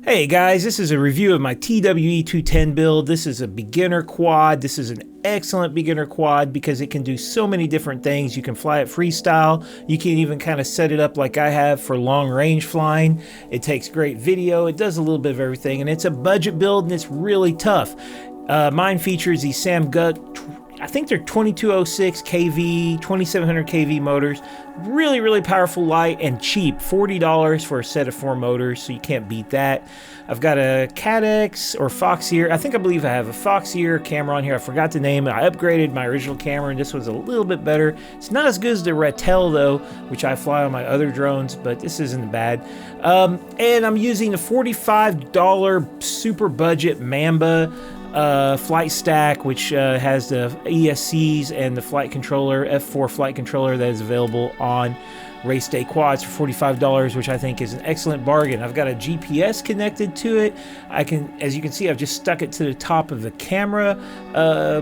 Hey guys, this is a review of my TWE210 build. This is a beginner quad. This is an excellent beginner quad because it can do so many different things. You can fly it freestyle. You can even kind of set it up like I have for long range flying. It takes great video. It does a little bit of everything, and it's a budget build and it's really tough. Mine features these Samguk, I think they're 2206 kV, 2700 kV motors. Really powerful, light, and cheap. $40 for a set of 4 motors, so you can't beat that. I've got a Cadex or Foxeer. I believe I have a Foxeer camera on here. I forgot the name. I upgraded my original camera, and this was a little bit better. It's not as good as the Ratel, though, which I fly on my other drones, but this isn't bad. And I'm using a $45 super budget Mamba flight stack, which has the ESCs and the flight controller, F4 flight controller that is available on Race Day Quads for $45, which I think is an excellent bargain. I've got a GPS connected to it. As you can see, I've just stuck it to the top of the camera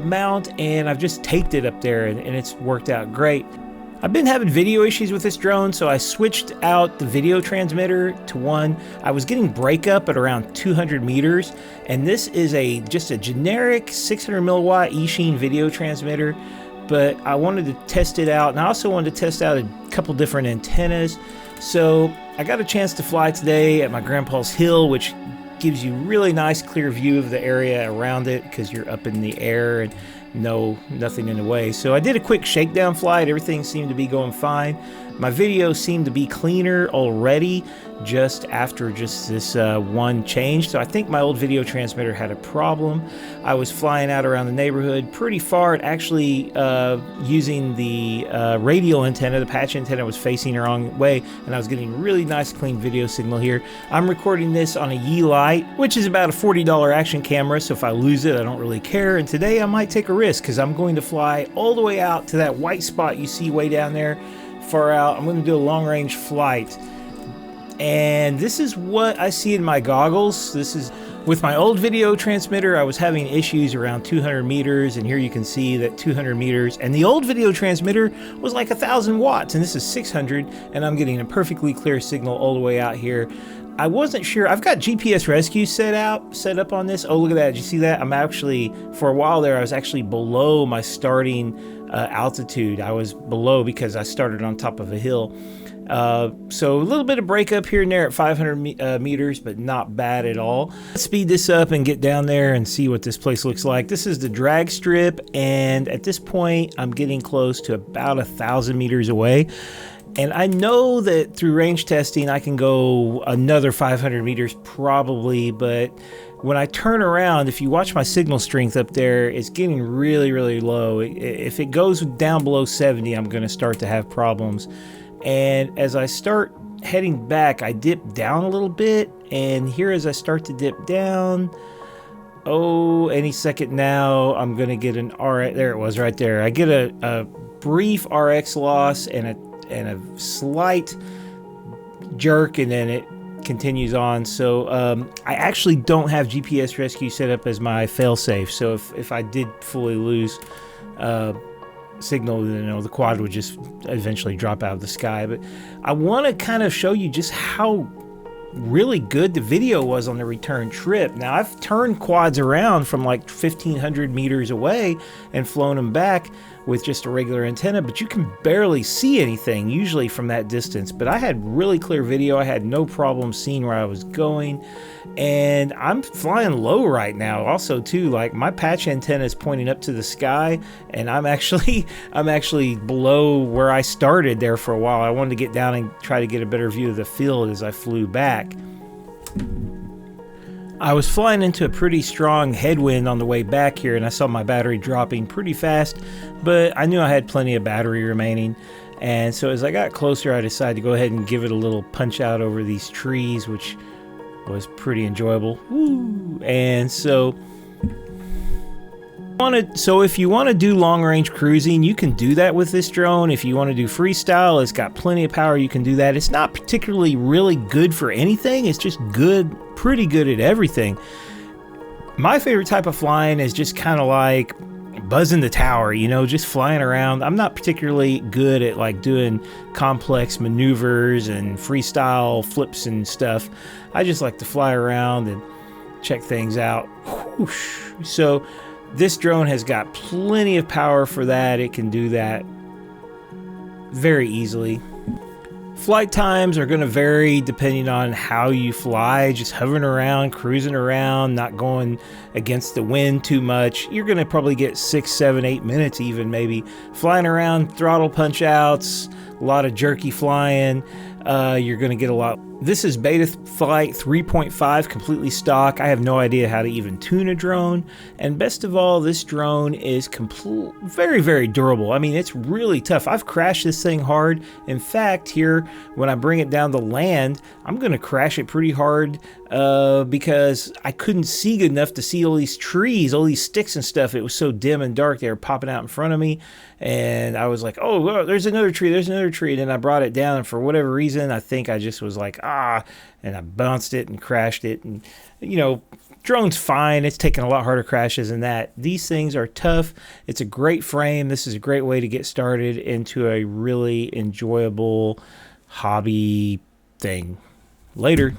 mount, and I've just taped it up there, and it's worked out great. I've been having video issues with this drone, so I switched out the video transmitter to one. I was getting breakup at around 200 meters, and this is just a generic 600 milliwatt eSheen video transmitter, but I wanted to test it out, and I also wanted to test out a couple different antennas. So I got a chance to fly today at my grandpa's hill, which gives you really nice clear view of the area around it because you're up in the air and nothing in the way. So I did a quick shakedown flight. Everything seemed to be going fine. My video seemed to be cleaner already just after this one change. So I think my old video transmitter had a problem. I was flying out around the neighborhood pretty far, actually using the radial antenna. The patch antenna was facing the wrong way, and I was getting really nice clean video signal here. I'm recording this on a Yeelight, which is about a $40 action camera, so if I lose it, I don't really care. And today I might take a risk because I'm going to fly all the way out to that white spot you see way down there, far out. I'm going to do a long range flight. And this is what I see in my goggles. This is with my old video transmitter. I was having issues around 200 meters, and here you can see that 200 meters, and the old video transmitter was like 1,000 watts, and this is 600, and I'm getting a perfectly clear signal all the way out here. I wasn't sure. I've got GPS rescue set up on this. Oh, look at that. Did you see that? I'm actually, for a while there, I was actually below my starting altitude. I was below because I started on top of a hill. So a little bit of breakup here and there at 500 meters, but not bad at all. Let's speed this up and get down there and see what this place looks like. This is the drag strip, and at this point, I'm getting close to about 1,000 meters away. And I know that through range testing, I can go another 500 meters probably, but when I turn around, if you watch my signal strength up there, it's getting really low. If it goes down below 70, I'm going to start to have problems. And as I start heading back, I dip down a little bit, and here as I start to dip down, any second now, I'm going to get an RX. There it was right there. I get a brief RX loss and a slight jerk, and then it continues on. So I actually don't have GPS rescue set up as my failsafe, so if I did fully lose signal, then the quad would just eventually drop out of the sky. But I want to kind of show you just how really good the video was on the return trip. Now, I've turned quads around from like 1,500 meters away and flown them back with just a regular antenna, but you can barely see anything usually from that distance. But I had really clear video. I had no problem seeing where I was going, and I'm flying low right now also too. Like, my patch antenna is pointing up to the sky, and I'm actually below where I started there for a while. I wanted to get down and try to get a better view of the field as I flew back. I was flying into a pretty strong headwind on the way back here, and I saw my battery dropping pretty fast, but I knew I had plenty of battery remaining. And so as I got closer, I decided to go ahead and give it a little punch out over these trees, which was pretty enjoyable. Woo! And so if you want to do long range cruising, you can do that with this drone. If you want to do freestyle, it's got plenty of power, you can do that. It's not particularly really good for anything. It's just pretty good at everything. My favorite type of flying is just kind of like buzzing the tower, you know, just flying around. I'm not particularly good at like doing complex maneuvers and freestyle flips and stuff. I just like to fly around and check things out. Whoosh. So this drone has got plenty of power for that. It can do that very easily. Flight times are going to vary depending on how you fly. Just hovering around, cruising around, not going against the wind too much. You're going to probably get 6, 7, 8 minutes even, maybe. Flying around, throttle punch outs, a lot of jerky flying. You're going to get a lot. This is Beta Flight 3.5, completely stock. I have no idea how to even tune a drone. And best of all, this drone is very, very durable. I mean, it's really tough. I've crashed this thing hard. In fact, here, when I bring it down to land, I'm going to crash it pretty hard because I couldn't see good enough to see all these trees, all these sticks and stuff. It was so dim and dark. They were popping out in front of me. And I was like, oh, there's another tree, there's another tree. And then I brought it down, and for whatever reason, I think I just was like, and I bounced it and crashed it. And, you know, drone's fine. It's taken a lot harder crashes than that. These things are tough. It's a great frame. This is a great way to get started into a really enjoyable hobby thing. Later.